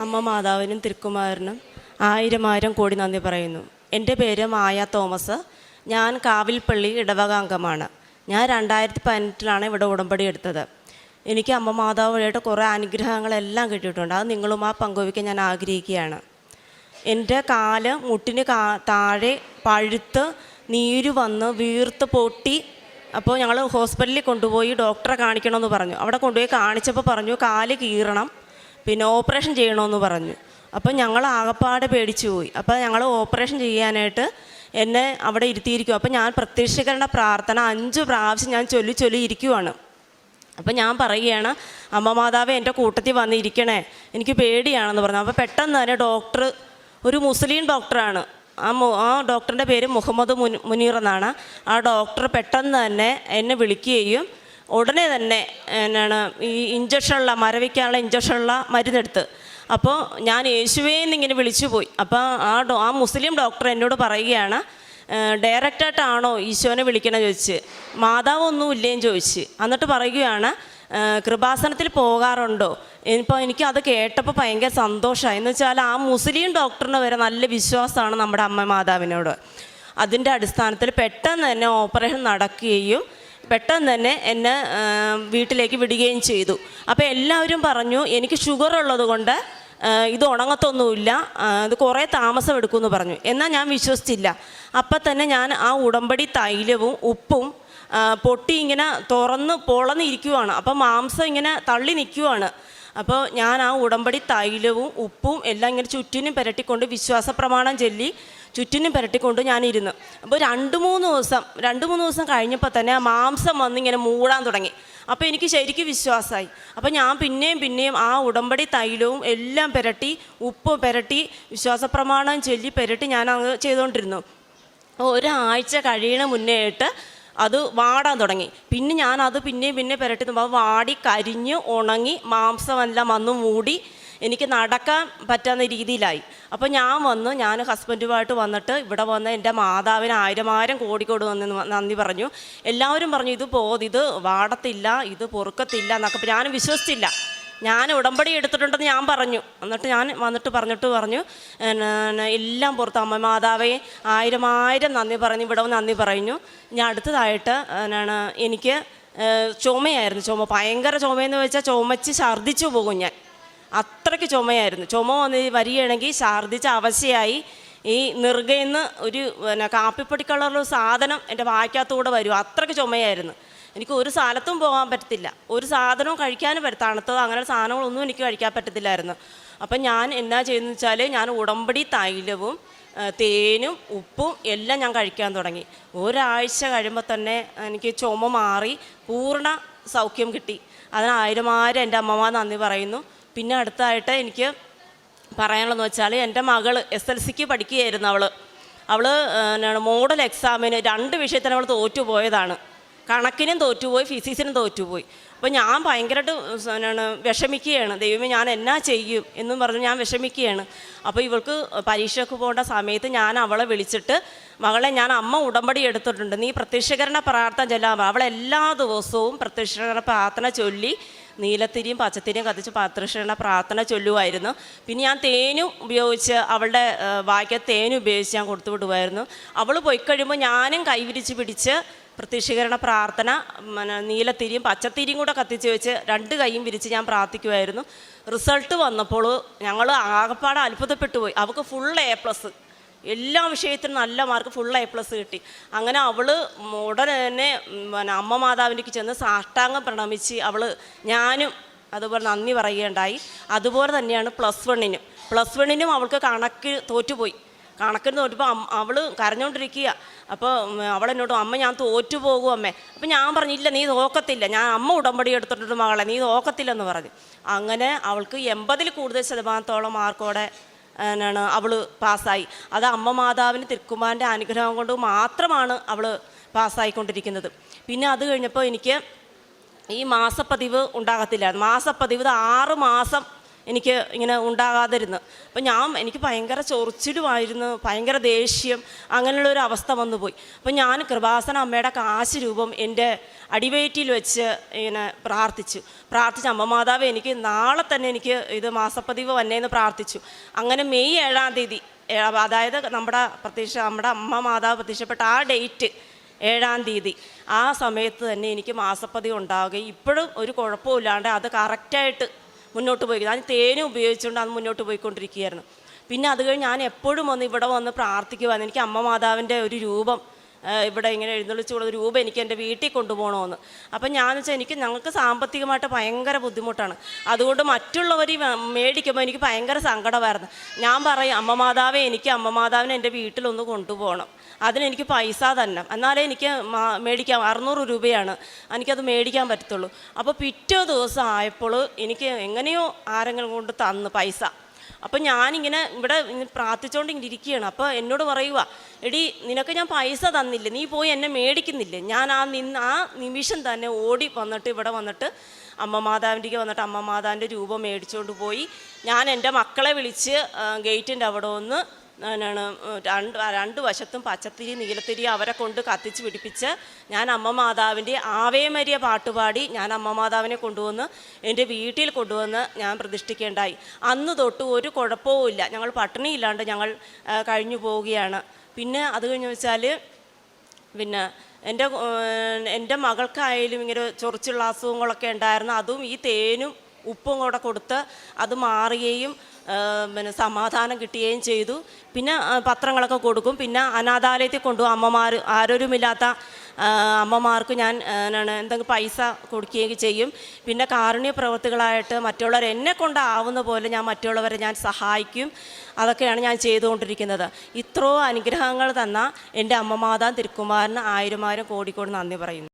അമ്മ മാതാവിനും തിരുക്കുമാരനും ആയിരം കോടി നന്ദി പറയുന്നു. എൻ്റെ പേര് മായ തോമസ്. ഞാൻ കാവിൽപ്പള്ളി ഇടവക അംഗമാണ്. ഞാൻ 2018 ഇവിടെ ഉടമ്പടി എടുത്തത്. എനിക്ക് അമ്മ മാതാവ് വഴിയായിട്ട് കുറേ അനുഗ്രഹങ്ങളെല്ലാം കിട്ടിയിട്ടുണ്ട്. അത് നിങ്ങളുമായി പങ്കുവയ്ക്കാൻ ഞാൻ ആഗ്രഹിക്കുകയാണ്. എൻ്റെ കാല് മുട്ടിന് താഴെ പഴുത്ത് നീര് വന്ന് വീർത്ത് പൊട്ടി. അപ്പോൾ ഞങ്ങൾ ഹോസ്പിറ്റലിൽ കൊണ്ടുപോയി ഡോക്ടറെ കാണിക്കണമെന്ന് പറഞ്ഞു. അവിടെ കൊണ്ടുപോയി കാണിച്ചപ്പോൾ പറഞ്ഞു കാല് കീറണം, പിന്നെ ഓപ്പറേഷൻ ചെയ്യണമെന്ന് പറഞ്ഞു. അപ്പോൾ ഞങ്ങൾ ആകപ്പാടെ പേടിച്ചു പോയി. അപ്പോൾ ഞങ്ങൾ ഓപ്പറേഷൻ ചെയ്യാനായിട്ട് എന്നെ അവിടെ ഇരുത്തിയിരിക്കും. അപ്പോൾ ഞാൻ പ്രത്യക്ഷീകരണ പ്രാർത്ഥന 5 പ്രാവശ്യം ഞാൻ ചൊല്ലി ഇരിക്കുവാണ്. അപ്പോൾ ഞാൻ പറയുകയാണ്, അമ്മ മാതാവേ എൻ്റെ കൂട്ടത്തിൽ വന്നിരിക്കണേ, എനിക്ക് പേടിയാണെന്ന് പറഞ്ഞു. അപ്പോൾ പെട്ടെന്ന് തന്നെ ഡോക്ടർ, ഒരു മുസ്ലിം ഡോക്ടറാണ്, ആ ഡോക്ടറിൻ്റെ പേര് മുഹമ്മദ് മുനീർ എന്നാണ്. ആ ഡോക്ടർ പെട്ടെന്ന് തന്നെ എന്നെ വിളിക്കുകയും ഉടനെ തന്നെ ഈ ഇഞ്ചക്ഷനുള്ള മരവിക്കാനുള്ള ഇഞ്ചക്ഷനുള്ള മരുന്നെടുത്ത്. അപ്പോൾ ഞാൻ യേശുവേന്നിങ്ങനെ വിളിച്ചു പോയി. അപ്പോൾ ആ മുസ്ലിം ഡോക്ടർ എന്നോട് പറയുകയാണ്, ഡയറക്റ്റായിട്ടാണോ ഈശോനെ വിളിക്കണമെന്ന് ചോദിച്ച്. മാതാവൊന്നും ഇല്ലേന്ന് ചോദിച്ച്. എന്നിട്ട് പറയുകയാണ്, കൃപാസനത്തിൽ പോകാറുണ്ടോ? ഇപ്പോൾ എനിക്കത് കേട്ടപ്പോൾ ഭയങ്കര സന്തോഷമായി. എന്ന് വെച്ചാൽ ആ മുസ്ലിം ഡോക്ടറിന് വരെ നല്ല വിശ്വാസമാണ് നമ്മുടെ അമ്മ മാതാവിനോട്. അതിൻ്റെ അടിസ്ഥാനത്തിൽ പെട്ടെന്ന് തന്നെ ഓപ്പറേഷൻ നടക്കുകയും പെട്ടെന്ന് തന്നെ എന്നെ വീട്ടിലേക്ക് വിടുകയും ചെയ്തു. അപ്പോൾ എല്ലാവരും പറഞ്ഞു എനിക്ക് ഷുഗർ ഉള്ളത് കൊണ്ട് ഇത് ഉണങ്ങത്തൊന്നുമില്ല, ഇത് കുറേ താമസം എടുക്കുമെന്ന് പറഞ്ഞു. എന്നാൽ ഞാൻ വിശ്വസിച്ചില്ല. അപ്പം തന്നെ ഞാൻ ആ ഉടമ്പടി തൈലവും ഉപ്പും പൊട്ടി ഇങ്ങനെ പൊളന്നിരിക്കുവാണ്. അപ്പം മാംസം ഇങ്ങനെ തള്ളി നിൽക്കുവാണ്. അപ്പോൾ ഞാൻ ആ ഉടമ്പടി തൈലവും ഉപ്പും എല്ലാം ഇങ്ങനെ ചുറ്റിനും പുരട്ടിക്കൊണ്ട് വിശ്വാസ പ്രമാണം ചൊല്ലി ചുറ്റിനും പുരട്ടിക്കൊണ്ട് ഞാനിരുന്നു. അപ്പോൾ 2-3 ദിവസം കഴിഞ്ഞപ്പോൾ തന്നെ ആ മാംസം വന്നിങ്ങനെ മൂടാൻ തുടങ്ങി. അപ്പോൾ എനിക്ക് ശരിക്കും വിശ്വാസമായി. അപ്പോൾ ഞാൻ പിന്നെയും ആ ഉടമ്പടി തൈലവും എല്ലാം പുരട്ടി ഉപ്പ് പുരട്ടി വിശ്വാസ പ്രമാണം ചൊല്ലി പുരട്ടി ഞാൻ അങ്ങ് ചെയ്തുകൊണ്ടിരുന്നു. ഒരാഴ്ച കഴിയണ മുന്നേ ആയിട്ട് അത് വാടാൻ തുടങ്ങി. പിന്നെ ഞാനത് പിന്നെ പുരട്ടി നോക്കുമ്പോൾ വാടി കരിഞ്ഞ് ഉണങ്ങി മാംസമെല്ലാം വന്ന് മൂടി എനിക്ക് നടക്കാൻ പറ്റാവുന്ന രീതിയിലായി. അപ്പോൾ ഞാൻ ഹസ്ബൻഡുമായിട്ട് വന്നിട്ട് ഇവിടെ വന്ന് എൻ്റെ മാതാവിന് 1000 കോടി വന്ന് നന്ദി പറഞ്ഞു. എല്ലാവരും പറഞ്ഞു ഇത് വാടത്തില്ല, ഇത് പൊറുക്കത്തില്ല എന്നൊക്കെ. ഞാൻ വിശ്വസിച്ചില്ല. ഞാൻ ഉടമ്പടി എടുത്തിട്ടുണ്ടെന്ന് ഞാൻ പറഞ്ഞു. എന്നിട്ട് ഞാൻ വന്നിട്ട് പറഞ്ഞു എല്ലാം പുറത്ത് അമ്മ മാതാവേ 1000 നന്ദി പറഞ്ഞു, ഇവിടെ നന്ദി പറഞ്ഞു. ഞാൻ അടുത്തതായിട്ട് എനിക്ക് ചുമയായിരുന്നു. ഭയങ്കര ചുമയെന്ന് വെച്ചാൽ ചുമച്ച് ഛർദ്ദിച്ചു പോകും ഞാൻ. അത്രയ്ക്ക് ചുമയായിരുന്നു. ചുമ വന്ന് വരികയാണെങ്കിൽ ഛർദ്ദിച്ച അവശയായി ഈ നെറുകയിന്ന് ഒരു കാപ്പിപ്പൊടി കളറുള്ള സാധനം എൻ്റെ വായ്ക്കകത്തൂടെ വരും. അത്രയ്ക്ക് ചുമയായിരുന്നു. എനിക്ക് ഒരു സ്ഥലത്തും പോകാൻ പറ്റത്തില്ല, ഒരു സാധനവും കഴിക്കാനും തണുത്തതോ അങ്ങനെ സാധനങ്ങളൊന്നും എനിക്ക് കഴിക്കാൻ പറ്റത്തില്ലായിരുന്നു. അപ്പം ഞാൻ എന്നാ ചെയ്യുന്നത് വെച്ചാൽ ഞാൻ ഉടമ്പടി തൈലവും തേനും ഉപ്പും എല്ലാം ഞാൻ കഴിക്കാൻ തുടങ്ങി. ഒരാഴ്ച കഴിയുമ്പോൾ തന്നെ എനിക്ക് ചുമ മാറി പൂർണ്ണ സൗഖ്യം കിട്ടി. അതിന് 1000 എൻ്റെ അമ്മമാർ നന്ദി പറയുന്നു. പിന്നെ അടുത്തായിട്ട് എനിക്ക് പറയാനുള്ളതെന്ന് വെച്ചാൽ എൻ്റെ മകൾ SLCക്ക് പഠിക്കുകയായിരുന്നു. അവൾ മോഡൽ എക്സാമിന് 2 വിഷയത്തിന് അവൾ തോറ്റുപോയതാണ്. കണക്കിനും തോറ്റുപോയി, ഫിസിക്സിനും തോറ്റുപോയി. അപ്പോൾ ഞാൻ ഭയങ്കരമായിട്ട് വിഷമിക്കുകയാണ്. ദൈവമേ ഞാൻ എന്നാ ചെയ്യും എന്നും പറഞ്ഞ് ഞാൻ വിഷമിക്കുകയാണ്. അപ്പോൾ ഇവൾക്ക് പരീക്ഷയ്ക്ക് പോകേണ്ട സമയത്ത് ഞാൻ അവളെ വിളിച്ചിട്ട്, മകളെ ഞാൻ അമ്മ ഉടമ്പടി എടുത്തിട്ടുണ്ട്, നീ പ്രത്യക്ഷീകരണ പ്രാർത്ഥന ചൊല്ലാൻ. അവൾ എല്ലാ ദിവസവും പ്രത്യക്ഷീകരണ പ്രാർത്ഥന ചൊല്ലി നീലത്തിരിയും പച്ചത്തിരിയും കത്തിച്ച് പ്രത്യക്ഷീകരണ പ്രാർത്ഥന ചൊല്ലുമായിരുന്നു. പിന്നെ ഞാൻ തേനും ഉപയോഗിച്ച് അവളുടെ വായിക്ക തേനും ഉപയോഗിച്ച് ഞാൻ കൊടുത്തു വിടുമായിരുന്നു. അവൾ പോയി കഴിയുമ്പോൾ ഞാനും കൈവിരിച്ച് പിടിച്ച് പ്രത്യക്ഷീകരണ പ്രാർത്ഥന നീലത്തിരിയും പച്ചത്തിരിയും കൂടെ കത്തിച്ച് വെച്ച് 2 കൈയും വിരിച്ച് ഞാൻ പ്രാർത്ഥിക്കുമായിരുന്നു. റിസൾട്ട് വന്നപ്പോൾ ഞങ്ങൾ ആകപ്പാടെ അത്ഭുതപ്പെട്ടു പോയി. അവൾക്ക് ഫുൾ A+, എല്ലാ വിഷയത്തിനും നല്ല മാർക്ക്, ഫുൾ A+ കിട്ടി. അങ്ങനെ അവൾ ഉടനെ തന്നെ അമ്മ മാതാവിലേക്ക് ചെന്ന് സാഷ്ടാംഗം പ്രണമിച്ച് ഞാനും അതുപോലെ നന്ദി പറയുകയുണ്ടായി. അതുപോലെ തന്നെയാണ് +1നും അവൾക്ക് കണക്ക് തോറ്റുപോയി. കണക്കിന് തോറ്റപ്പോൾ അവൾ കരഞ്ഞുകൊണ്ടിരിക്കുക. അപ്പോൾ അവളെന്നോട് അമ്മ ഞാൻ തോറ്റു പോകും അമ്മേ. അപ്പോൾ ഞാൻ പറഞ്ഞില്ല, നീ തോക്കത്തില്ല, ഞാൻ അമ്മ ഉടമ്പടി എടുത്തിട്ടുണ്ട് മകളെ, നീ തോക്കത്തില്ലെന്ന് പറഞ്ഞു. അങ്ങനെ അവൾക്ക് 80-ൽ കൂടുതൽ ശതമാനത്തോളം മാർക്കോടെ അവൾ പാസ്സായി. അത് അമ്മ മാതാവിന് തിരുക്കുമാരൻ്റെ അനുഗ്രഹം കൊണ്ട് മാത്രമാണ് അവൾ പാസ്സായിക്കൊണ്ടിരിക്കുന്നത്. പിന്നെ അത് കഴിഞ്ഞപ്പോൾ എനിക്ക് ഈ മാസപ്പതിവ് ഉണ്ടാകത്തില്ലായിരുന്നു. മാസപ്പതിവ് 6 മാസം എനിക്ക് ഇങ്ങനെ ഉണ്ടാകാതിരുന്നു. അപ്പം എനിക്ക് ഭയങ്കര ചൊറിച്ചിലുമായിരുന്നു, ഭയങ്കര ദേഷ്യം, അങ്ങനെയുള്ളൊരു അവസ്ഥ വന്നു പോയി. അപ്പം ഞാൻ കൃപാസന അമ്മയുടെ കാശ് രൂപം എൻ്റെ അടിവയറ്റിൽ വെച്ച് ഇങ്ങനെ പ്രാർത്ഥിച്ച് അമ്മ മാതാവ് എനിക്ക് നാളെ തന്നെ എനിക്ക് ഇത് മാസപ്പതിവ് വന്നേന്ന് പ്രാർത്ഥിച്ചു. അങ്ങനെ മെയ് 7-ാം തീയതി, അതായത് നമ്മുടെ അമ്മ മാതാവ് പ്രത്യക്ഷപ്പെട്ട ആ ഡേറ്റ് 7-ാം തീയതി, ആ സമയത്ത് തന്നെ എനിക്ക് മാസപ്പതിവ് ഉണ്ടാവുകയും ഇപ്പോഴും ഒരു കുഴപ്പമില്ലാണ്ട് അത് കറക്റ്റായിട്ട് മുന്നോട്ട് പോയി. ഞാൻ തേനും ഉപയോഗിച്ചുകൊണ്ട് അത് മുന്നോട്ട് പോയിക്കൊണ്ടിരിക്കുകയായിരുന്നു. പിന്നെ അത് കഴിഞ്ഞ് ഞാൻ എപ്പോഴും ഇവിടെ വന്ന് പ്രാർത്ഥിക്കുവായിരുന്നു. എനിക്ക് അമ്മ മാതാവിൻ്റെ ഒരു രൂപം ഇവിടെ ഇങ്ങനെ എഴുന്നള്ളിച്ചുള്ള രൂപം എനിക്ക് എൻ്റെ വീട്ടിൽ കൊണ്ടുപോകണമെന്ന്. അപ്പം ഞാനെന്ന് വെച്ചാൽ ഞങ്ങൾക്ക് സാമ്പത്തികമായിട്ട് ഭയങ്കര ബുദ്ധിമുട്ടാണ്. അതുകൊണ്ട് മറ്റുള്ളവർ മേടിക്കുമ്പോൾ എനിക്ക് ഭയങ്കര സങ്കടമായിരുന്നു. ഞാൻ പറയും, അമ്മ മാതാവെ, എനിക്ക് അമ്മ മാതാവിനെ എൻ്റെ വീട്ടിലൊന്ന് കൊണ്ടുപോകണം, അതിനെനിക്ക് പൈസ തന്നെ, എന്നാലേ എനിക്ക് മേടിക്കാം. 600 രൂപയാണ് എനിക്കത് മേടിക്കാൻ പറ്റത്തുള്ളൂ. അപ്പോൾ പിറ്റേ ദിവസം ആയപ്പോൾ എനിക്ക് എങ്ങനെയോ ആരെങ്കിലും കൊണ്ട് തന്ന് പൈസ. അപ്പം ഞാനിങ്ങനെ ഇവിടെ പ്രാർത്ഥിച്ചുകൊണ്ട് ഇങ്ങനെ ഇരിക്കുകയാണ്. അപ്പോൾ എന്നോട് പറയുക, എടി നിനക്ക് ഞാൻ പൈസ തന്നില്ല, നീ പോയി എന്നെ മേടിക്കുന്നില്ലേ? ഞാൻ ആ നിമിഷം തന്നെ ഓടി വന്നിട്ട് ഇവിടെ വന്നിട്ട് അമ്മ മാതാവിൻ്റെക്ക് വന്നിട്ട് അമ്മ മാതാവിൻ്റെ രൂപം മേടിച്ചുകൊണ്ട് പോയി. ഞാൻ എൻ്റെ മക്കളെ വിളിച്ച് ഗേറ്റിൻ്റെ അവിടെ ഒന്ന് രണ്ട് വശത്തും പച്ചത്തിരി നീലത്തിരി അവരെ കൊണ്ട് കത്തിച്ച് പിടിപ്പിച്ച് ഞാൻ അമ്മ മാതാവിൻ്റെ ആവേ മരിയ പാട്ടുപാടി ഞാൻ അമ്മ മാതാവിനെ കൊണ്ടുവന്ന് എൻ്റെ വീട്ടിൽ കൊണ്ടുവന്ന് ഞാൻ പ്രതിഷ്ഠിക്കേണ്ടായി. അന്ന് തൊട്ട് ഒരു കുഴപ്പവുമില്ല, ഞങ്ങൾ പട്ടിണിയില്ലാണ്ട് ഞങ്ങൾ കഴിഞ്ഞു പോവുകയാണ്. പിന്നെ അത് കഴിഞ്ഞ് വെച്ചാൽ പിന്നെ എൻ്റെ മകൾക്കായാലും ഇങ്ങനെ ചൊറിച്ചുള്ള അസുഖങ്ങളൊക്കെ ഉണ്ടായിരുന്നു. അതും ഈ തേനും ഉപ്പും കൂടെ കൊടുത്ത് അത് മാറുകയും പിന്നെ സമാധാനം കിട്ടുകയും ചെയ്തു. പിന്നെ പത്രങ്ങളൊക്കെ കൊടുക്കും. പിന്നെ അനാഥാലയത്തിൽ കൊണ്ടുപോകും. ആരോരുമില്ലാത്ത അമ്മമാർക്ക് ഞാൻ എന്തെങ്കിലും പൈസ കൊടുക്കുകയും ചെയ്യും. പിന്നെ കാരുണ്യ പ്രവൃത്തികളായിട്ട് മറ്റുള്ളവർ എന്നെ കൊണ്ടാവുന്ന പോലെ ഞാൻ മറ്റുള്ളവരെ ഞാൻ സഹായിക്കും. അതൊക്കെയാണ് ഞാൻ ചെയ്തുകൊണ്ടിരിക്കുന്നത്. ഇത്രയോ അനുഗ്രഹങ്ങൾ തന്ന എൻ്റെ അമ്മ മാതാ തിരുക്കുമാരന് 1000 കോടി നന്ദി പറയുന്നു.